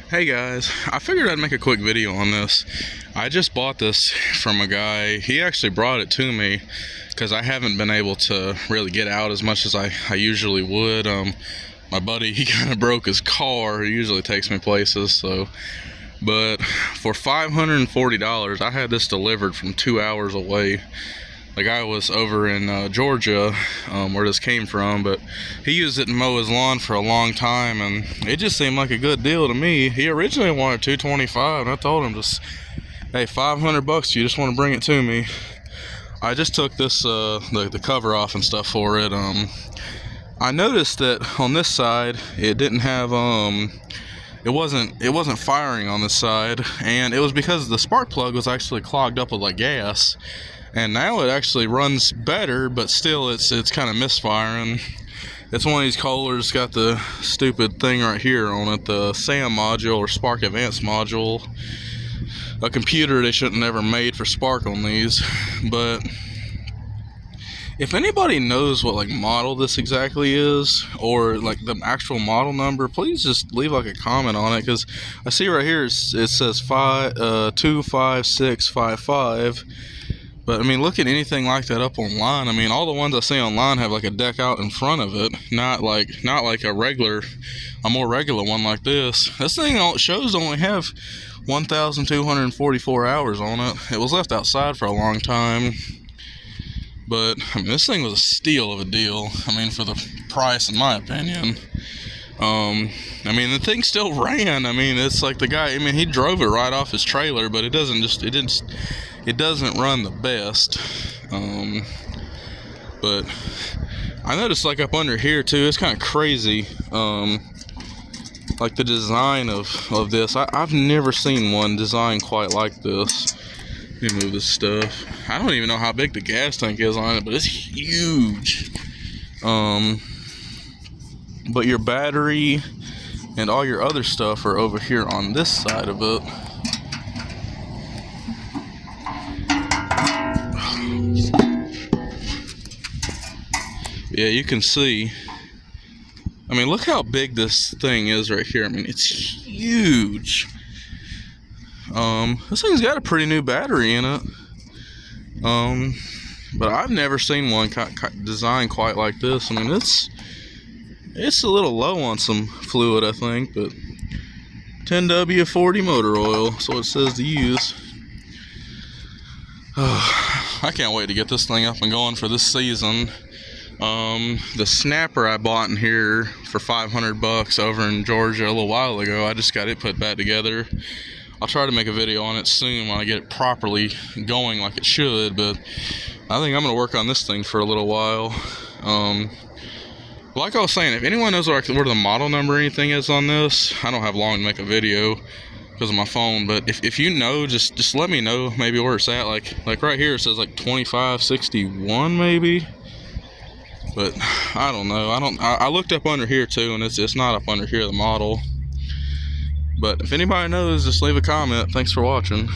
Hey guys, I figured I'd make a quick video on this. I just bought this from a guy. He actually brought it to me because I haven't been able to really get out as much as I usually would. My buddy, he kind of broke his car. He usually takes me places, so. But for $540, I had this delivered from 2 hours away. The guy was over in Georgia, where this came from, but he used it to mow his lawn for a long time, and it just seemed like a good deal to me. He originally wanted $225, and I told him, just, hey, $500, you just want to bring it to me. I just took this the cover off and stuff for it. I noticed that on this side it didn't have it wasn't firing on this side, and it was because the spark plug was actually clogged up with like gas. And now it actually runs better, but still it's kind of misfiring. It's one of these Kohlers, got the stupid thing right here on it, the SAM module or Spark Advanced module. A computer they shouldn't have ever made for Spark on these. But if anybody knows what like model this exactly is, or like the actual model number, please just leave like a comment on it, because I see right here it says 25655. But I mean, look at anything like that up online. I mean, all the ones I see online have like a deck out in front of it, not like a more regular one like this. This thing shows to only have 1,244 hours on it. It was left outside for a long time, but I mean, this thing was a steal of a deal. I mean, for the price, in my opinion. I mean, the thing still ran. I mean, it's like the guy, I mean, he drove it right off his trailer, but it doesn't run the best. But I noticed like up under here too, it's kind of crazy. Like the design of this, I've never seen one designed quite like this. Let me move this stuff. I don't even know how big the gas tank is on it, but it's huge. But your battery and all your other stuff are over here on this side of it. Yeah, you can see. I mean, look how big this thing is right here. I mean, it's huge. This thing's got a pretty new battery in it. But I've never seen one designed quite like this. I mean, it's a little low on some fluid, I think, but 10W40 motor oil, that's what it says to use. I can't wait to get this thing up and going for this season. The snapper I bought in here for $500 over in Georgia a little while ago, I just got it put back together. I'll try to make a video on it soon when I get it properly going like it should, but I think I'm going to work on this thing for a little while. Like I was saying, if anyone knows where the model number or anything is on this, I don't have long to make a video because of my phone, but if you know, just let me know maybe where it's at. Like right here it says like 2561 maybe, but I don't know. I looked up under here too, and it's not up under here, the model. But if anybody knows, just leave a comment. Thanks for watching.